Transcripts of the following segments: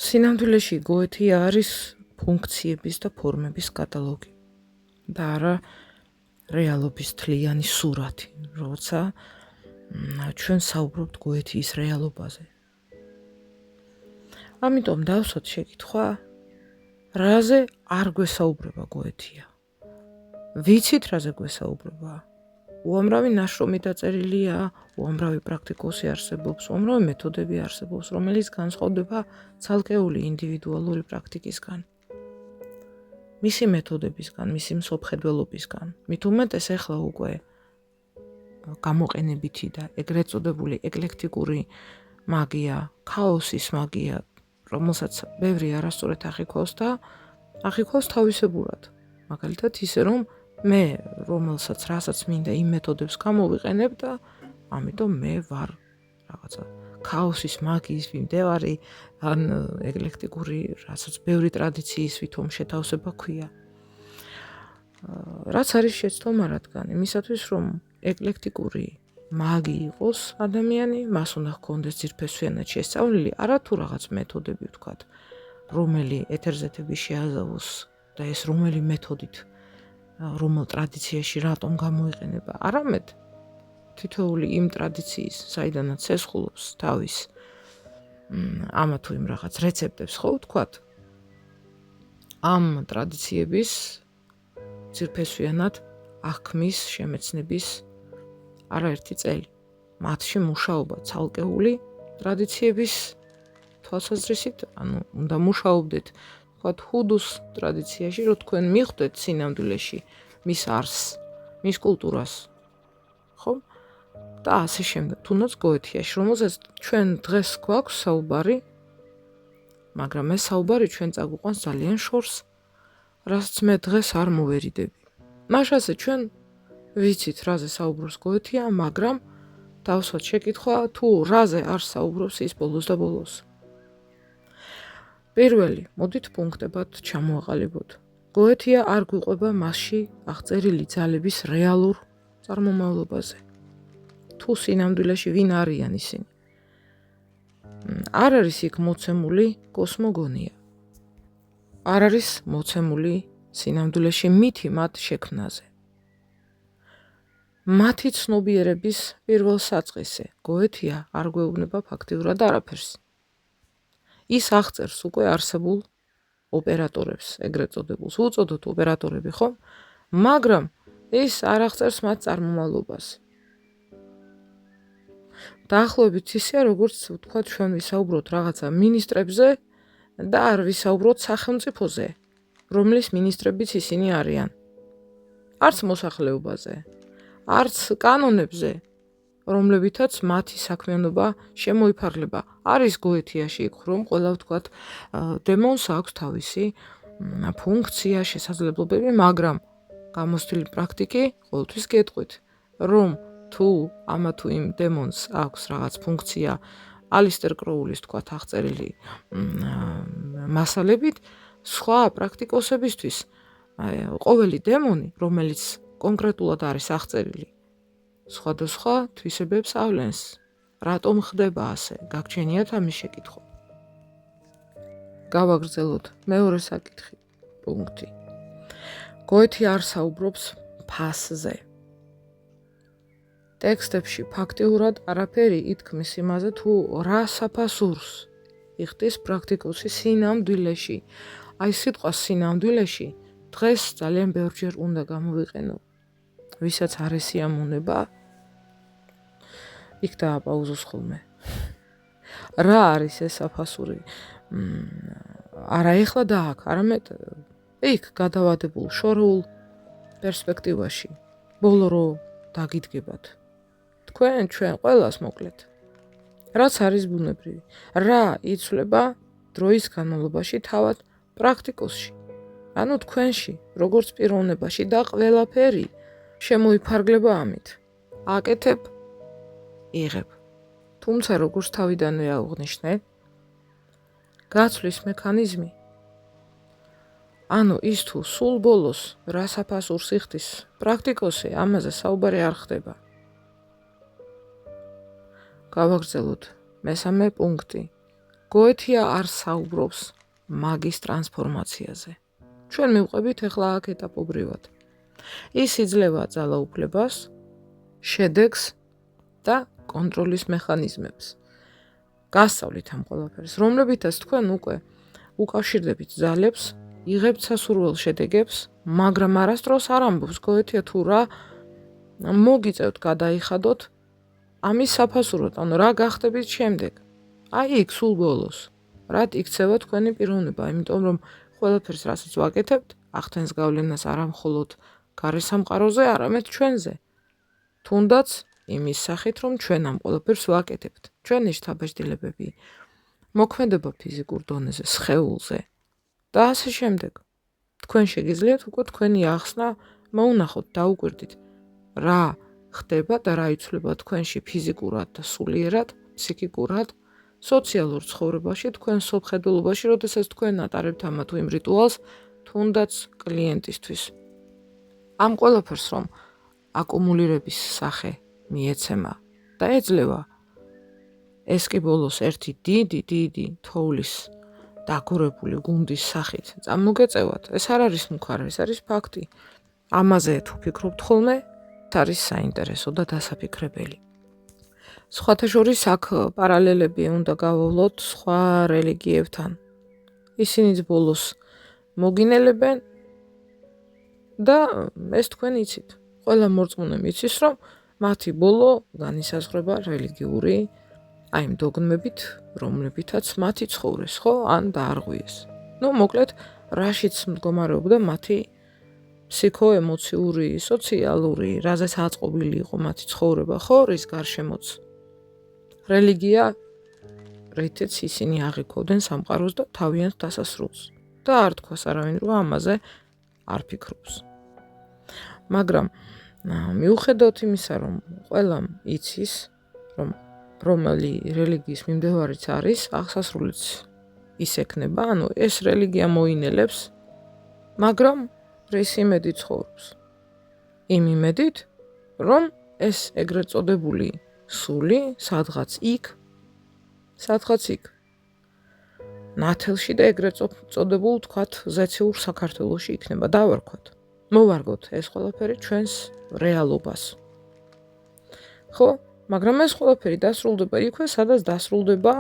სინამდვილეში გოეთია არის ფუნქციების და ფორმების კატალოგი და არა რეალობის თლიანი სურათი, როცა ჩვენ საუბრობთ გოეთიის რეალობაზე. ამიტომ დავსვათ შეკითხვა, რაზე არ გვესაუბრება გოეთია? ვიცით რაზე გვესაუბრება? უამრავი ნაშრომი დაწერილია, უამრავი პრაქტიკოსი არსებობს, უამრავი მეთოდები არსებობს, რომელიც განსხვავდება ცალკეული ინდივიდუალური პრაქტიკისგან. მისი მეთოდებისგან, მისი მსოფლმხედველობისგან, მით უმეტეს ახლა უკვე გამოყენებითი და ეგრეთ წოდებული ეკლექტიკური მაგია, ქაოსის მაგია, რომელსაც ბევრი არასწორად ახიქვავს და ახიქვავს თავისებურად. მაგალითად ისე რომ მე რასაც მინდა იმ მეთოდებს გამოვიყენებ და ამიტომ მე ვარ რაღაცა ქაოსის მაგიის მიმდევარი ან ეკლექტიკური, რასაც ბევრი ტრადიციის ვითომ შეთავსება ქვია. რაც არის შეცდომა რადგან იმისათვის რომ ეკლექტიკური მაგი იყოს ადამიანი, მას უნდა ჰქონდეს ძირფესვიანად შესწავლილი არა თუ რაღაც მეთოდები ვთქვათ, რომელი ეთერზეთების შეაზავოს და ეს რომელი მეთოდით რომელ ტრადიციაში რატომ გამოიყენება, არამედ თითოეული იმ ტრადიციის, საიდანაც ესხულობს თავის ამა თუ იმ რაღაც რეცეპტებს, ხო ვთქვათ, ამ ტრადიციების ძირფესვიანად აღქმის შემეცნების არაერთი წელი. მათში მუშაობა ცალკეული ტრადიციების თვალსაზრისით, ანუ უნდა მუშაობდეთ ვთქვათ, ჰუდუს ტრადიციაში, რომ თქვენ მიხვდეთ სინამდვილეში მის არსს, მის კულტურას, ხო? და ასე შემდეგ, თუნდაც გოეთიაში, რომელზეც ჩვენ დღეს გვაქვს საუბარი, მაგრამ ეს საუბარი ჩვენ წაგვიყვანს ძალიან შორს, რასაც მე დღეს არ მოვერიდები. მაშასე ჩვენ ვიცით რაზე საუბრობს გოეთია, მაგრამ დავსვათ შეკითხვა, თუ რაზე არ საუბრობს ის ბოლოს და ბოლოს. პირველი, მოდით პუნქტებად ჩამოვაყალიბოთ. გოეთია არ გვიყვება მასში აღწერილი ძალების რეალურ წარმომავლობაზე. თუ სინამდვილეში ვინ არიან ისინი. არ არის იქ მოცემული კოსმოგონია. არ არის მოცემული სინამდვილეში მითი მათ შექმნაზე. მათი ცნობიერების პირველ საწყისზე გოეთია არ გვეუბნება ფაქტიურად არაფერს. ის აღწერს უკვე არსებულ ოპერატორებს, ეგრეთ წოდებულს უწოდოთ ოპერატორები, ხო? მაგრამ ის არ აღწერს მათ წარმომავლობას. დაახლოებით ისეა, როგორც ვთქვათ, ჩვენ ვისაუბროთ რაღაცა მინისტრებზე და არ ვისაუბროთ სახელმწიფოზე, რომლის მინისტრებიც ისინი არიან. არც მოსახლეობაზე, არც კანონებზე, რომლებითაც მათი საქმიანობა შემოიფარგლება. არის გოეთიაში იქ, რომ ყველა ვთქვათ, დემონს აქვს თავისი ფუნქცია, შესაძლებლობები, მაგრამ გამოცდილი პრაქტიკი ყოველთვის გეტყვით, რომ თუ ამა თუ იმ დემონს აქვს რაღაც ფუნქცია ალისტერ კროულის თქვათ აღწერილი მასალებით, სხვა პრაქტიკოსებისთვის ყოველი დემონი, რომელიც კონკრეტულად არის აღწერილი, სხვადასხვა თვისებებს ავლენს. რატომ ხდება ასე? გაგჩენიათ ამის შეკითხვა. გავაგრძელოთ მეორე საკითხი, პუნქტი. გოეთი არ საუბრობს ფასზე. ტექსტებში ფაქტიურად არაფერი ითქმის იმაზე, თუ რა საფასურს იხდის პრაქტიკოსი სინამდვილეში. აი სიტყვა სინამდვილეში დღეს ძალიან ბევრჯერ უნდა გამოვიყენო. ვისაც არ ესიამონება, იქ დააპაუზოს ხოლმე. რა არის ეს საფასური? არა ეხლა და აქ, არამედ იქ გადავადებულ შორეულ პერსპექტივაში, ბოლო რო დაგიდგებათ. თქვენ, ჩვენ ყველას მოკლედ. რაც არის ბუნებრივი. რა იცვლება დროის განმავლობაში თავად პრაქტიკულში. ანუ თქვენში, როგორც პიროვნებაში და ყველაფერი შემოიფარგლება ამით. აკეთებ, იღებ. თუმცა როგორც თავიდანვე აღვნიშნე, გაცვლის მექანიზმი, ანუ ის თუ სულ ბოლოს რა საფასურს იხდის პრაქტიკოსი, ამაზე საუბარი არ ხდება. გავაგრძელოთ მესამე პუნქტი. გოეთია არ საუბრობს მაგის ტრანსფორმაციაზე. ჩვენ მივყვებით ახლა აქ ეტაპობრივად. ის იძლევა ძალაუფლებას, შედეგს და კონტროლის მექანიზმებს. გასწავლით ამ ყველაფერს, რომლებითაც თქვენ უკვე უკავშირდებით ძალებს, იღებთ სასურველ შედეგებს, მაგრამ არასდროს არ ამბობს გოეთია თუ რა მოგიწევთ გადაიხადოთ ამის საფასურად, ანუ რა გახდებით შემდეგ. აი იქ სულ ბოლოს. რად იქცევა თქვენი პიროვნება, იმიტომ რომ ყველაფერს რასაც ვაკეთებთ, ახთენს გავლენას არა მხოლოდ გარე სამყაროზე, არამედ ჩვენზე. თუნდაც იმის სახით, რომ ჩვენ ამ ყველაფერს ვაკეთებთ. ჩვენი შთაბეჭდილებები მოქმედება ფიზიკურ დონეზე, სხეულზე და ასე შემდეგ. თქვენ შეგიძლიათ უკვე თქვენი ახსნა მოუნახოთ, დაუკვირდით რა ხდება და რა იცვლება თქვენში ფიზიკურად და სულიერად, ფსიქიკურად, სოციალურ ცხოვრებაში, თქვენ სოფხედულობაში, როდესაც თქვენ ატარებთ ამა თუ იმ რიტუალს, თუნდაც კლიენტისთვის. ამ ყველაფერს რომ აკუმულირების სახე მიეცემა და ეძლევა, ეს კი ბოლოს ერთი დიდი თოვლის დაგორებული გუნდის სახით წამოგეწევათ. ეს არ არის მუქარა, ეს არის ფაქტი. ამაზე თუ ფიქრობთ ხოლმე, არის საინტერესო და დასაფიქრებელი. სხვათა შორის აქ პარალელები უნდა გავავლოთ სხვა რელიგიებთან. ისინიც ბოლოს მოგინელებენ და ეს თქვენ იცით. ყველა მორწმუნე იცის, რომ მათი ბოლო განისაზღვრება რელიგიური აი იმ დოგმებით, რომლებითაც მათი ცხოვრეს, ხო, ან დაარღვიეს. მოკლედ, რაშიც მდგომარეობდა მათი ფსიქოემოციური, სოციალური, რაზეც აწყობილი იყო მათი ცხოვრება, ხო, რის გარშემოც რელიგია, რითიც ისინი აღიქვავდნენ სამყაროს და თავიანთ დასასრულს. და არ თქვას არავინ, რომ ამაზე არ ფიქრობს. მაგრამ მიუხედავად იმისა, რომ ყველამ იცის, რომ რომელი რელიგიის მიმდევარიც არის, აღსასრულიც ის ექნება, ანუ ეს რელიგია მოინელებს, მაგრამ რის იმედით ცხოვრობს? იმ იმედით, რომ ეს ეგრეთ წოდებული სული სადღაც იქ, ნათელში და ეგრეთ წოდებულ თქვათ ზეციურ საქართველოში იქნება, დავარქვათ. მოვარგოთ ეს ყველაფერი ჩვენს რეალობას. ხო? მაგრამ ეს ყველაფერი დასრულდება იქვე, სადაც დასრულდება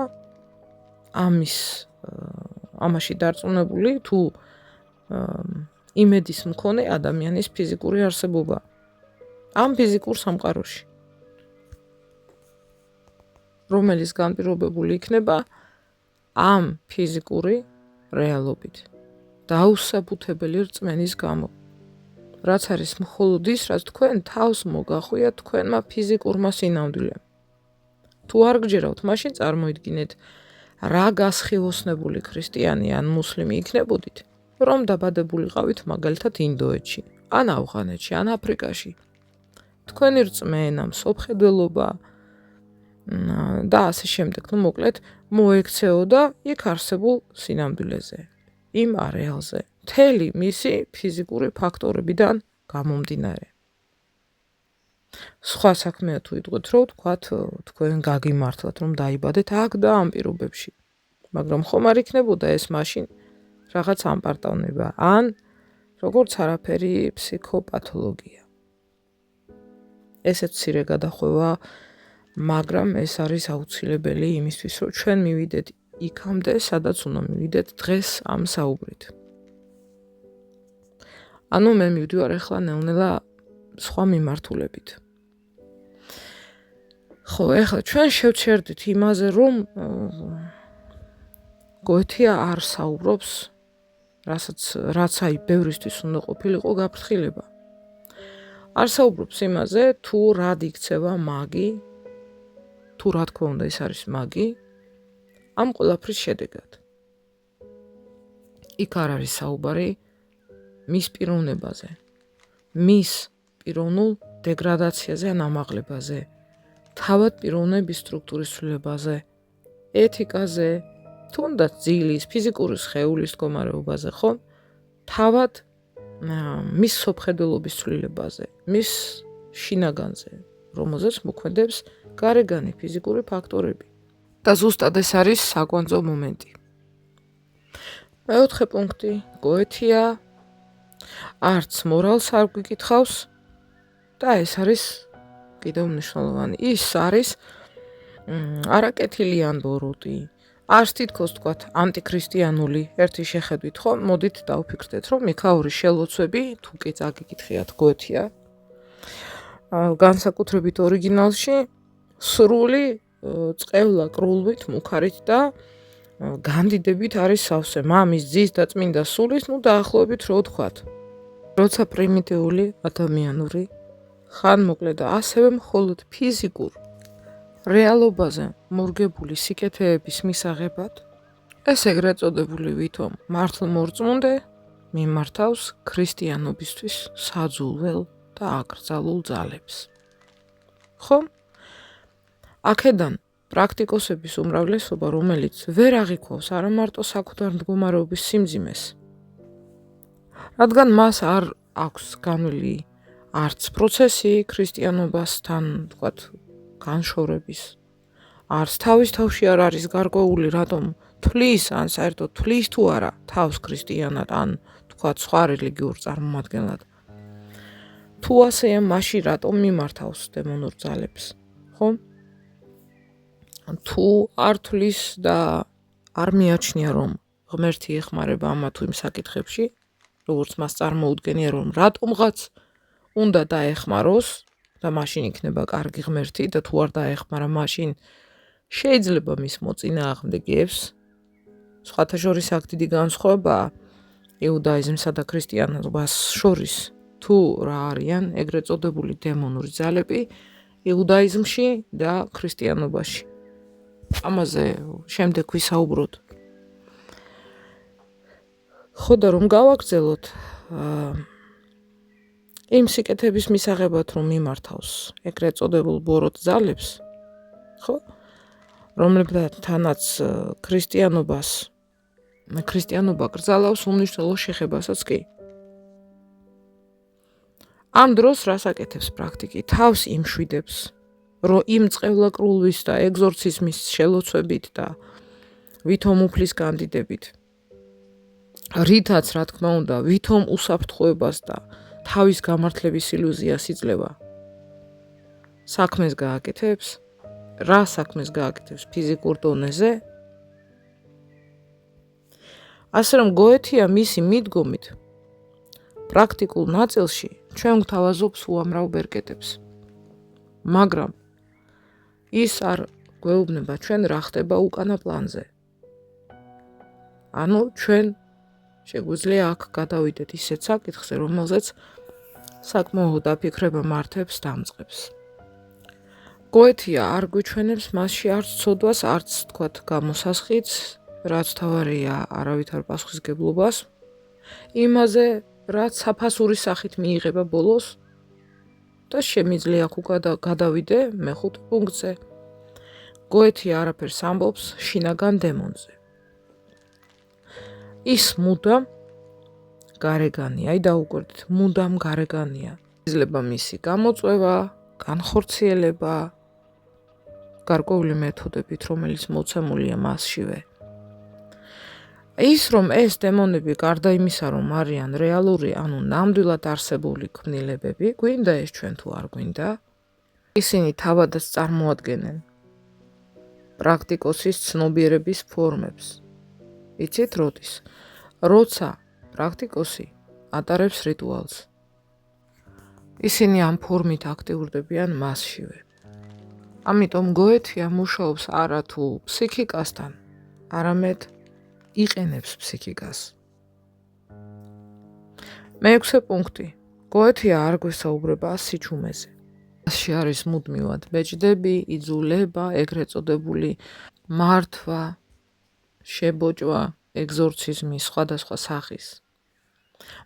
ამაში დარწმუნებული თუ იმედის მქონე ადამიანის ფიზიკური არსებობა. ამ ფიზიკურ სამყაროში, რომელიც განპირობებული იქნება ამ ფიზიკური რეალობით, დაუსაბუთებელი რწმენის გამო. რაც არის მხოლოდ ის, რაც თქვენ თავს მოგახვიათ თქვენმა ფიზიკურმა სინამდვილემ. თუ არ გჯერავთ, მაშინ წარმოიდგინეთ, რა გასხივოსნებული ქრისტიანი ან მუსლიმი იქნებოდით, რომ დაბადებულიყავით მაგალითად ინდოეთში, ან ავღანეთში, ან აფრიკაში. თქვენი რწმენა, მსოფლმხედველობა და ასე შემდეგ, მოკლედ, მოექცეოდა იქ არსებულ სინამდვილეზე, იმ არეალზე. მთელი მისი ფიზიკური ფაქტორებიდან გამომდინარე. სხვა საქმეა თუ იტყვით, რომ თქვათ, თქვენ გაგიმართლათ, რომ დაიბადეთ აქ და ამ პირობებში. მაგრამ ხომ არ იქნებოდა ეს მაშინ რაღაც ამპარტავნება, ან როგორც არაფერი ფსიქოპათოლოგია. ესეც მცირე გადახვევა, მაგრამ ეს არის აუცილებელი იმისთვის, რომ ჩვენ მივიდეთ იქამდე, სადაც უნდა მივიდეთ დღეს ამ საუბრით. ანუ მე მივდივარ ახლა ნელ-ნელა სხვა მიმართულებით. ხო, ახლა ჩვენ შევჩერდით იმაზე, რომ გოეთია არ საუბრობს, რაც აი ბევრისთვის უნდა ყოფილიყო გაფრთხილება. არ საუბრობს იმაზე, თუ რად იქცევა მაგი, თუ რა თქმა უნდა ეს არის მაგი, ამ ყველაფრის შედეგად. იქ არ არის საუბარი მის პიროვნებაზე, მის პიროვნულ დეგრადაციაზე ან ამაღლებაზე, თავად პიროვნების სტრუქტურის ცვლილებაზე, ეთიკაზე, თუნდაც ძილის, ფიზიკური სხეულის მდგომარეობაზე, ხო? თავად მის სოფხედელობის ცვლილებაზე, მის შინაგანზე, რომელზეც მოქმედებს გარეგანი ფიზიკური ფაქტორები. და ზუსტად ეს არის საკვანძო მომენტი. მეოთხე პუნქტი, გოეთია არც მორალს არ გვიკითხავს და ეს არის კიდევ მნიშვნელოვანი. ის არის არაკეთილი ან ბოროტი, არც თითქოს თქვათ ანტიქრისტიანული ერთი შეხედვით, ხო? მოდით დავფიქრდეთ, რომ მიქაურის შელოცვები, თუ კი წაგიკითხიათ გოეთია, განსაკუთრებით ორიგინალში, სრული წყევლა კრულვით, მუქარით და განდიდებით არის სავსე მამის, ძის და წმინდა სულის, დაახლოებით რო ვთქვათ. როცა პრიმიტიული ადამიანური ხანმოკლე და ასევე მხოლოდ ფიზიკურ რეალობაზე მორგებული სიკეთეების მისაღებად, ეს ეგრეთ წოდებული ვითომ მართლმორწმუნე მიმართავს ქრისტიანობისთვის საძულველ და აკრძალულ ძალებს. ხო? აქედან პრაქტიკოსების უმრავლესობა, რომელიც ვერ აღიქვავს არა მარტო საკუთარ მდგომარეობის სიმძიმეს, რადგან მას არ აქვს განვლილი არც პროცესი ქრისტიანობასთან, თქვათ, განშორების, არც თავის თავში არ არის გარკვეული, რატომ თვლის, ან საერთოდ თვლის თუ არა თავს ქრისტიანად, ან თქვათ სხვა რელიგიურ წარმომადგენლად. თუ ასეა, მაშინ რატომ მიმართავს დემონურ ძალებს, ხო? თუ არ თვლის და არ მიაჩნია, რომ ღმერთი ეხმარება ამა თუ იმ საკითხებში, როგორც მას წარმოუდგენია, რომ რატომღაც უნდა დაეხმაროს და მაშინ იქნება კარგი ღმერთი და თუ არ დაეხმარა, მაშინ შეიძლება მის მოწინააღმდეგეებს, სხვათა შორის აქ დიდი განსხვავებაა იუდაიზმსა და ქრისტიანობას შორის, თუ რა არიან ეგრეთ წოდებული დემონური ძალები იუდაიზმში და ქრისტიანობაში. ამაზე შემდეგ ვისაუბროთ. ხო და რომ გავაგრძელოთ, იმ სიკეთების მისაღებად რომ მიმართავს ეგრეთ წოდებულ ბოროტ ძალებს, ხო? რომლებთანაც ქრისტიანობა კრძალავს უმნიშვნელო შეხებასაც კი. ამ დროს რას აკეთებს პრაქტიკი? თავს იმშვიდებს, რომ იმ წყევლა კრულვის და ეგზორციზმის შელოცვებით და ვითომ უფლის განდიდებით, რითაც რა თქმა უნდა, ვითომ უსაფრთხოებას და თავის გამართლების ილუზიას იძლევა. საქმეს გააკეთებს, რა საქმეს გააკეთებს ფიზიკურ დონეზე, ასე რომ გოეთია მისი მიდგომით პრაქტიკულ ნაწილში ჩვენ გვთავაზობს უამრავ ბერკეტებს, მაგრამ ის არ გვეუბნება ჩვენ რა ხდება უკანა პლანზე. ანუ ჩვენ შეგვიძლია აქ გადავიდეთ ისეთ საკითხზე, რომელზეც საკმაო დაფიქრება მართებს დამწყებს. გოეთია არ გვიჩვენებს მასში არც ცოდვას, არც თქვათ გამოსასხიდს, რაც თავარია არავითარ პასუხისგებლობას, იმაზე, რაც საფასური სახით მიიღება ბოლოს და შემიძლია აქ გადავიდე მეხუთე პუნქტზე. გოეთია არაფერს ამბობს შინაგან დემონზე. ის მუდამ გარეგანია, დაუკვირდით, მუდამ გარეგანია. შეიძლება მისი გამოწვევა, განხორციელება, გარკვეული მეთოდებით, რომელიც მოცემულია მასშივე. ის რომ ეს დემონები გარდა იმისა, რომ არიან რეალური, ანუ ნამდვილად არსებული ქმნილებები, გვინდა ეს ჩვენ თუ არ გვინდა, ისინი თავადაც წარმოადგენენ პრაქტიკოსის ცნობიერების ფორმებს. იცით როდის? როცა პრაქტიკოსი ატარებს რიტუალს. ისინი ამ ფორმით აქტიურდებიან მასშივე. ამიტომ გოეთია მუშაობს არა თუ ფსიქიკასთან, არამედ იყენებს ფსიქიკას. მეექვსე პუნქტი. გოეთია არ გვესაუბრება სიჩუმეზე. მასში არის მუდმივად ბეჭდები, იძულება, ეგრეთ წოდებული მართვა, შებოჭვა, ეგზორციზმი სხვადასხვა სახის.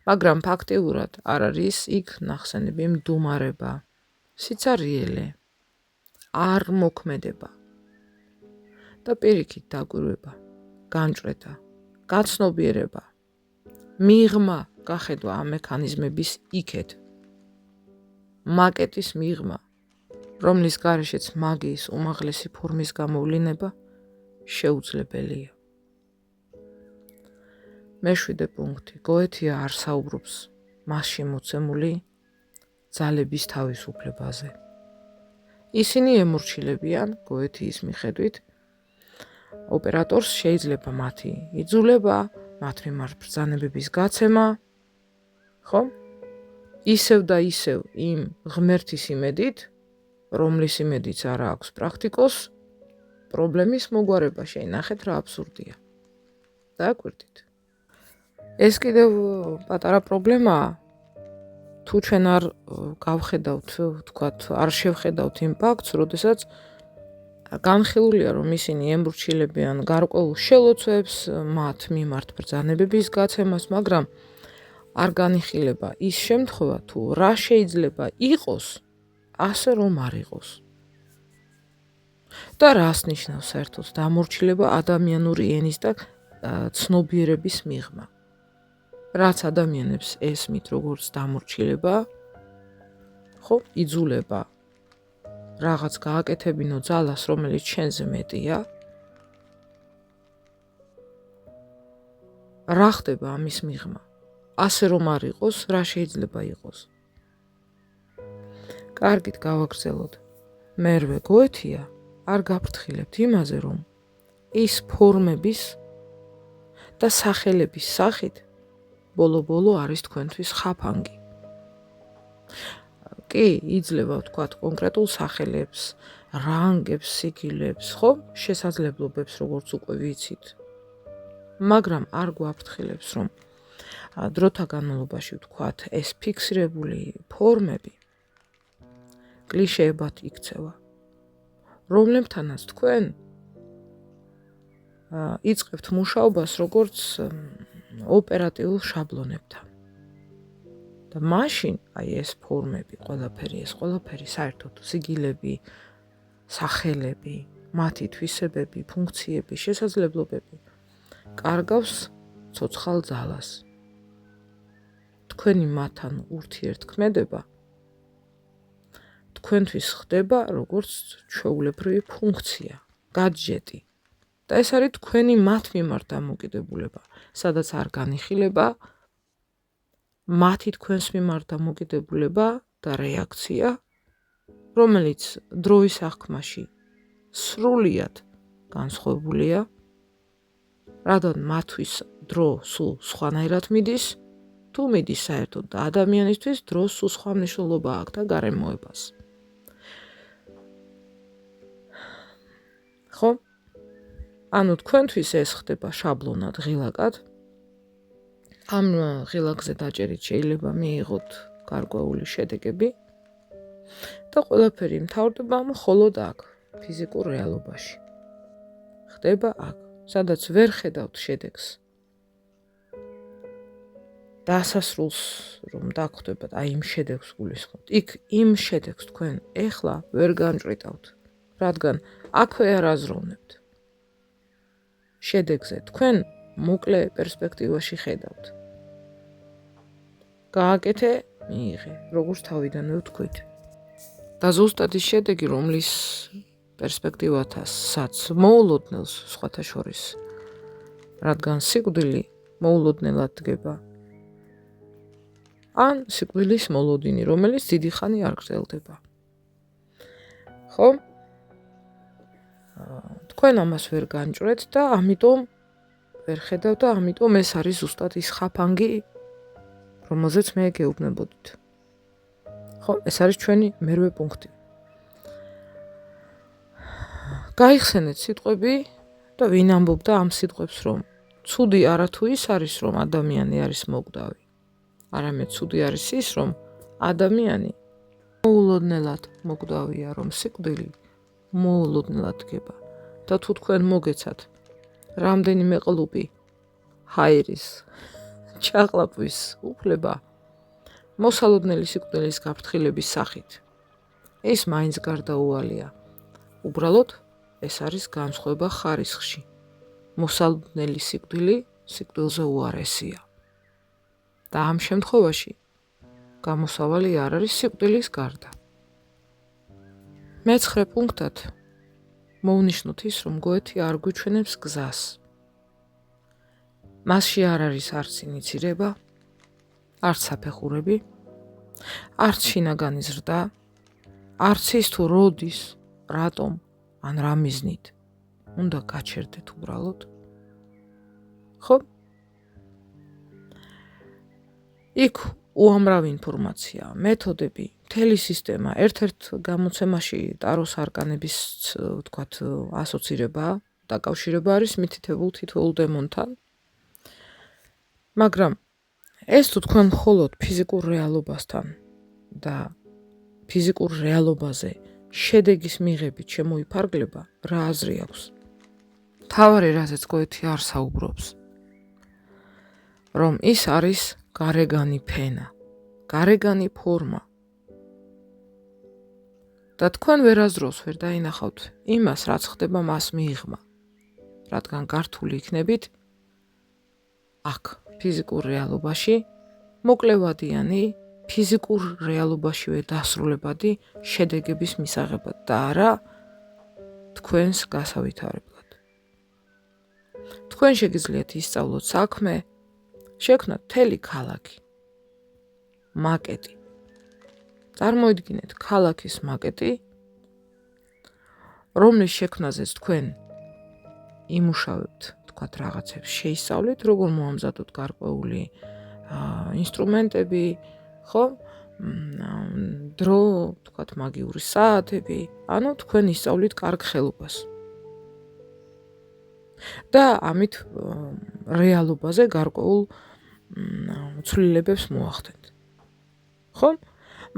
მაგრამ ფაქტიურად არ არის იქ ნახსენები მდუმარება, სიცარიელე, არ მოქმედება და პირიქით დაკვირვება, განჭრედა, გაცნობიერება, მიღმა გახედვა ამ მექანიზმების იქეთ. მაკეტის მიღმა, რომლის გარეშეც მაგიის უმაღლესი ფორმის გამოვლინება შეუძლებელია. მეშვიდე პუნქტი. გოეთია არ საუბრობს მასში მოცემული ძალების თავისუფლებაზე. ისინი ემორჩილებიან გოეთიის მიხედვით ოპერატორს შეიძლება მათი იძულება, მათ მიმართ ბრძანებების გაცემა, ხო? ისევ და ისევ იმ ღმერთის იმედით, რომლის იმედიც არ აქვს პრაქტიკოს, პრობლემის მოგვარება შეინახეთ რა აბსურდია. დააკვირდით. ეს კიდევ პატარა პრობლემაა, თუ ჩვენ არ გავხედავთ, თქვათ, არ შევხედავთ იმ ფაქტს, როდესაც განხილულია, რომ ისინი ემორჩილებიან გარკვეულ შელოცვებს, მათ მიმართ ბრძანებების გაცემას, მაგრამ არ განიხილება ის შემთხვევა, თუ რა შეიძლება იყოს, ასე რომ არ იყოს. და რას ნიშნავს საერთოდ დამორჩილება ადამიანური ენის და ცნობიერების მიღმა. რაც ადამიანებს ესმით როგორც დამორჩილება, ხო, იძულება რაღაც გააკეთებინო ძალას, რომელიც ჩვენზე მეტია, რა ხდება ამის მიღმა? ასე რომ არ იყოს, რა შეიძლება იყოს? კარგით გავაგრძელოთ. მერვე გოეთია არ გაფრთხილებთ იმაზე, რომ ის ფორმების და სახელების სახით ბოლო-ბოლო არის თქვენთვის ხაფანგი. კი, იძლევა ვთქვათ კონკრეტულ სახელებს, რანგებს, სიგილებს, ხო, შესაძლებლობებს, როგორც უკვე ვიცით. მაგრამ არ გვაფრთხილებს, რომ დროთა განმავლობაში ვთქვათ, ეს ფიქსირებული ფორმები კლიშეებად იქცევა, რომლებთანაც თქვენ იწყებთ მუშაობას როგორც ოპერატიულ შაბლონებთან. და მაშინ აი ეს ფორმები, ყველაფერი საერთოდ სიგილები, სახელები, მათი თვისებები, ფუნქციები, შესაძლებლობები კარგავს ცოცხალ ძალას. თქვენი მათთან ურთიერთქმედება თქვენთვის ხდება როგორც ჩვეულებრივი ფუნქცია, гаджеტი. და ეს არის თქვენი მათ მიმართ დამოკიდებულება, სადაც არ განიხილება მათი თქვენს მიმართ დამოკიდებულება და რეაქცია, რომელიც დროის აღქმაში სრულიად განსხვავებულია, რადგან მათთვის დრო სულ სხვანაირად მიდის, თუ მიდის საერთოდ და ადამიანისთვის დრო სულ სხვა მნიშვნელობა აქვს და გარემოებას. ხო? ანუ თქვენთვის ეს ხდება შაბლონად, ღილაკად. ამ ღილაკზე დაჭერით შეიძლება მიიღოთ გარკვეული შედეგები და ყველაფერი მთავრდება მხოლოდ აქ, ფიზიკურ რეალობაში. ხდება აქ, სადაც ვერ ხედავთ შედეგს. დასასრულს რომ დაგხვდებათ, აი იმ შედეგს გულისხმობთ. იქ იმ შედეგს თქვენ ეხლა ვერ განჭრიტავთ, რადგან აქვე არ აზროვნებთ. შედეგზე თქვენ მოკლე პერსპექტივაში ხედავთ. გააკეთე, მიიღე, როგორც თავიდანვე ვთქვით. და ზუსტად ის შედეგი, რომლის პერსპექტივათაც მოულოდნელს სხვათა შორის, რადგან სიკვდილი მოულოდნელად დგება. ან სიკვდილის მოლოდინი, რომელიც დიდი ხანი არ გრძელდება. ხო? თქვენ ამას ვერ განჭრეთ და ამიტომ ვერ ხედავთ და ამიტომ ეს არის ზუსტად ის ხაფანგი, რომელზეც მე გეუბნებოდით. ხო, ეს არის ჩვენი მერვე პუნქტი. გაიხსენეთ სიტყვები და ვინ ამბობდა ამ სიტყვებს, რომ ცუდი არათუ ის არის, რომ ადამიანი არის მოკვდავი. არამედ ცუდი არის ის, რომ ადამიანი მოულოდნელად მოგდავია, რომ სიკვდილი მოულოდნელად დგება და თუ თქვენ მოგეცათ რამდენიმე ყლუპი ჰაერის ჩაყლაპვის უფლება მოსალოდნელი სიკვდილის გაფრთხილების სახით, ეს მაინც გარდაუვალია. უბრალოდ ეს არის განსხვავება ხარისხში. მოსალოდნელი სიკვდილი სიკვდილზე უარესია. და ამ შემთხვევაში გამოსავალი არ არის სიკვდილის გარდა. მე-9 პუნქტად მოვნიშნოთ ის, რომ გოეთი არ გვიჩვენებს გზას. მასში არ არის არც ინიცირება, არც საფეხურები, არც შინაგანი ზრდა, არც ის თუ როდის, რატომ, ან რა მიზნით უნდა გაჩერდეთ უბრალოდ. ხო? იქ უამრავი ინფორმაცია, მეთოდები, მთელი სისტემა, ერთ-ერთ გამოცემაში ტაროს არკანების, ვთქვათ, ასოცირება, დაკავშირება არის მითითებულ თითოეულ დემონთან. მაგრამ ეს თუ თქვენ მხოლოდ ფიზიკურ რეალობასთან და ფიზიკურ რეალობაზე შედეგის მიღებით შემოიფარგლება, რა აზრი აქვს? მთავარი რაზეც გოეთი არ საუბრობს, რომ ის არის გარეგანი ფენა, გარეგანი ფორმა. და თქვენ ვერაზროს ვერ დაინახავთ იმას, რაც ხდება მას მიღმა, რადგან გართული იქნებით აქ ფიზიკურ რეალობაში მოკლევადიანი, ფიზიკურ რეალობაშივე დასრულებადი შედეგების მისაღებად და არა თქვენს გასავითარებლად. თქვენ შეგიძლიათ ისწავლოთ საქმე, შექმნათ მთელი ქალაქი, მაკეტი. წარმოიდგინეთ ქალაქის მაკეტი, რომლის შექმნაზეც თქვენ იმუშავებთ, თქვათ რაღაცებს შეისწავლით, როგორ მოამზადოთ გარკვეული ინსტრუმენტები, ხო? დრო, თქვათ მაგიური საათები, ანუ თქვენ ისწავლით კარგ ხელობას. და ამით რეალობაზე გარკვეულ ცვლილებებს მოახდენთ. ხო?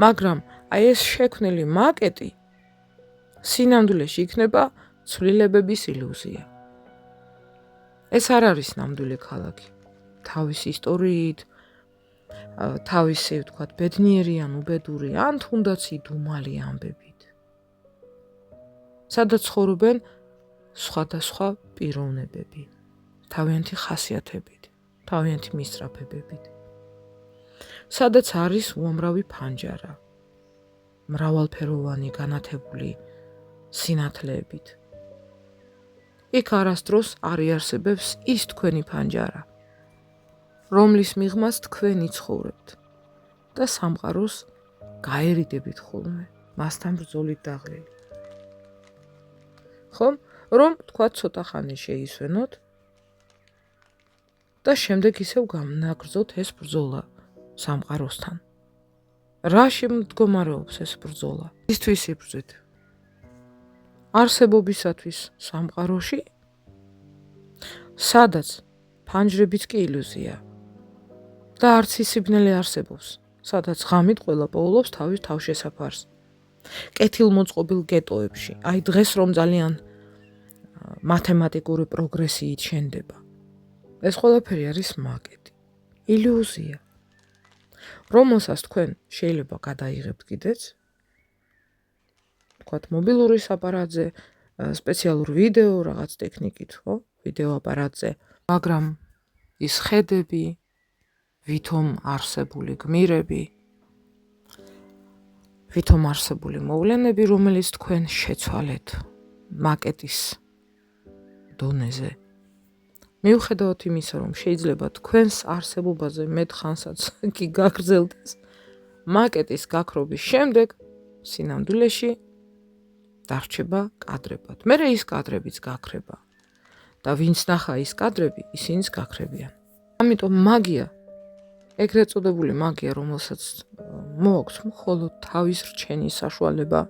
მაგრამ აი ეს შექმნილი მაკეტი სინამდვილეში იქნება ცვლილებების ილუზია. ეს არ არის ნამდვილი ქალაქი. თავის ისტორიით, თავისი, ვთქვათ, ბედნიერი ან უბედური, ან თუნდაც იდუმალი ამბებით. სადაც ცხოვრობენ სხვადასხვა პიროვნებები, თავიანთი ხასიათებით, თავიანთი მისწრაფებებით. სადაც არის უამრავი ფანჯარა, მრავალფეროვანი განათებული სინათლეებით. იქ არასდროს არ იარსებებს ის თქვენი ფანჯარა, რომლის მიღმაც თქვენი ცხოვრებთ და სამყაროს გაერიდებით ხოლმე, მასთან ბრძოლით დაღლილი. ხომ? რომ თქვა ცოტა ხანი შეისვენოთ და შემდეგ ისევ გამნაგრძოთ ეს ბრძოლა სამყაროსთან. რაში მდგომარეობს ეს ბრძოლა? ისთვის იბრძვით? არსებობისათვის სამყაროში, სადაც ფანჯრებიც კი ილუზია და არც ის სიბნელე არსებობს, სადაც ღამით ყველა პოულობს თავის თავშესაფარს. კეთილმოწყობილ გეტოებში, აი დღეს რომ ძალიან მათემატიკური პროგრესიით შენდება. ეს ყველაფერი არის მაკეტი, ილუზია, რომელსაც თქვენ შეიძლება გადაიღებთ კიდეც, თქვათ მობილური აპარატზე, სპეციალურ ვიდეო რაღაც ტექნიკით, ხო? ვიდეო აპარატზე, მაგრამ ის ხედები, ვითომ არსებული გმირები, ვითომ არსებული მოვლენები, რომელიც თქვენ შეცვალეთ მაკეტის დონეზე. მიუხედავად იმისა, რომ შეიძლება თქვენს არსებობაზე მეტხანსაც კი გაგრძელდეს, მაკეტის გაქრობის შემდეგ სინამდვილეში დარჩება კადრებად. მერე ის კადრებიც გაქრება და ვინც ნახა ის კადრები, ისინიც გაქრებიან. ამიტომ მაგია, ეგრეთ წოდებული მაგია, რომელსაც მოაქვს მხოლოდ თავის რჩენის საშუალება,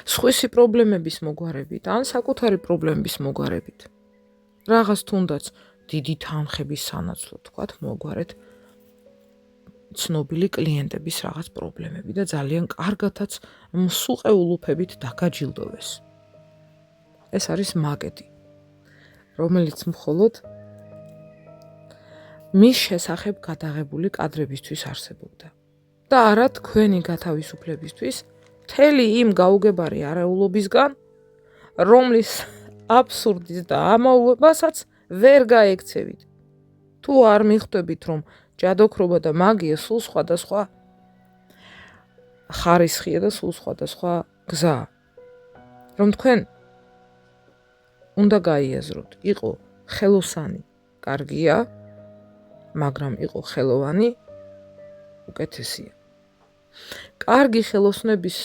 სხვისი პრობლემების მოგვარებით, ან საკუთარი პრობლემების მოგვარებით, რაღაც თუნდაც დიდი თანხების სანაცვლოდ, თქვათ, მოგვარეთ, ცნობილი კლიენტების რაღაც პრობლემები და ძალიან კარგათაც მსუყეულუფებით დაგაჯილდოვეს. ეს არის მაკეტი, რომელიც მხოლოდ მის შესახებ გადაღებული კადრებისთვის არსებობდა და არა თქვენი გათავისუფლებისთვის მთელი იმ გაუგებარი არეულობისგან, რომლის აბსურდის და ამაულებასაც ვერ გაექცევით. თუ არ მიხვდებით, რომ ჯადოქრობა და მაგია სულ სხვადასხვა ხარისხია და სულ სხვადასხვა გზა, რომ თქვენ უნდა გაიაზროთ, იყო ხელოსანი კარგია, მაგრამ იყო ხელოვანი უკეთესია. კარგი ხელოსნების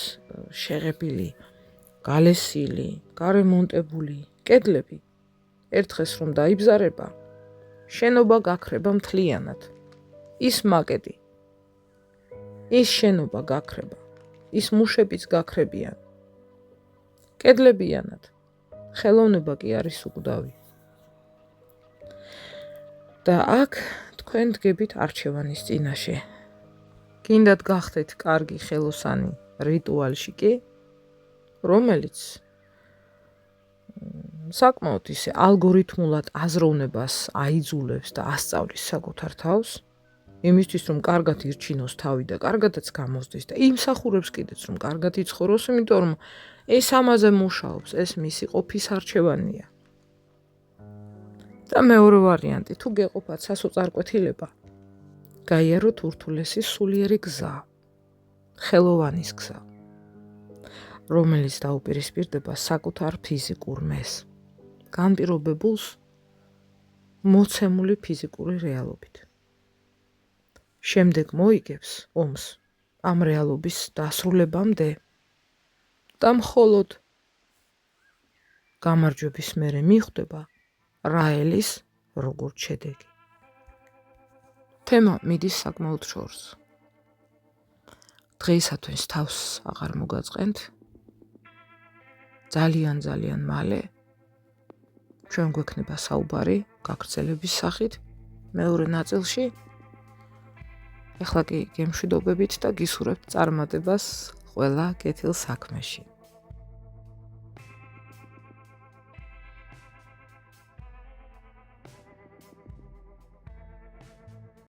შეღებილი, გალესილი, გარემონტებული კედლები ერთხეს რომ დაიბზარება, შენობა გაქრება მთლიანად. ის მაკეტი, ის შენობა გაქრება, ის მუშებიც გაქრებიან. კედლებიანად, ხელოვნება კი არის უკვდავი. და აქ თქვენ დგებით არჩევანის წინაშე. გინდათ გახდეთ კარგი ხელოსანი რიტუალში კი, რომელიც საკმაოდ ისე ალგორითმულად აზროვნებას აიძულებს და ასწავლის საკუთარ თავს, იმისთვის რომ კარგად ირჩინოს თავი და კარგადაც გამოსდეს და იმსახურებს კიდეც რომ კარგად იცხოვროს, იმიტომ რომ ეს ამაზე მუშაობს, ეს მისი ყოფის არჩევანია. და მეორე ვარიანტი, თუ გეყოფათ სასოწარკვეთილება, გაიაროთ ურთულესი სულიერი გზა, ხელოვანის გზა, რომელიც დაუპირისპირდება საკუთარ ფიზიკურ მეს, განპირობებულს მოცემული ფიზიკური რეალობით. შემდეგ მოიგებს ომს ამ რეალობის დასრულებამდე და მხოლოდ გამარჯვების მერე მიხვდება რაელის როგორც შედეგი. თემა მიდის საკმაოდ შორს. დღეისათვის თავს აღარ მოგაწყენთ. ძალიან მალე ჩვენ გვექნება საუბარი გაგრძელების სახით მეორე ნაწილში. ეხლა კი გემშვიდობებით და გისურვებთ წარმატებას ყველა კეთილ საქმეში.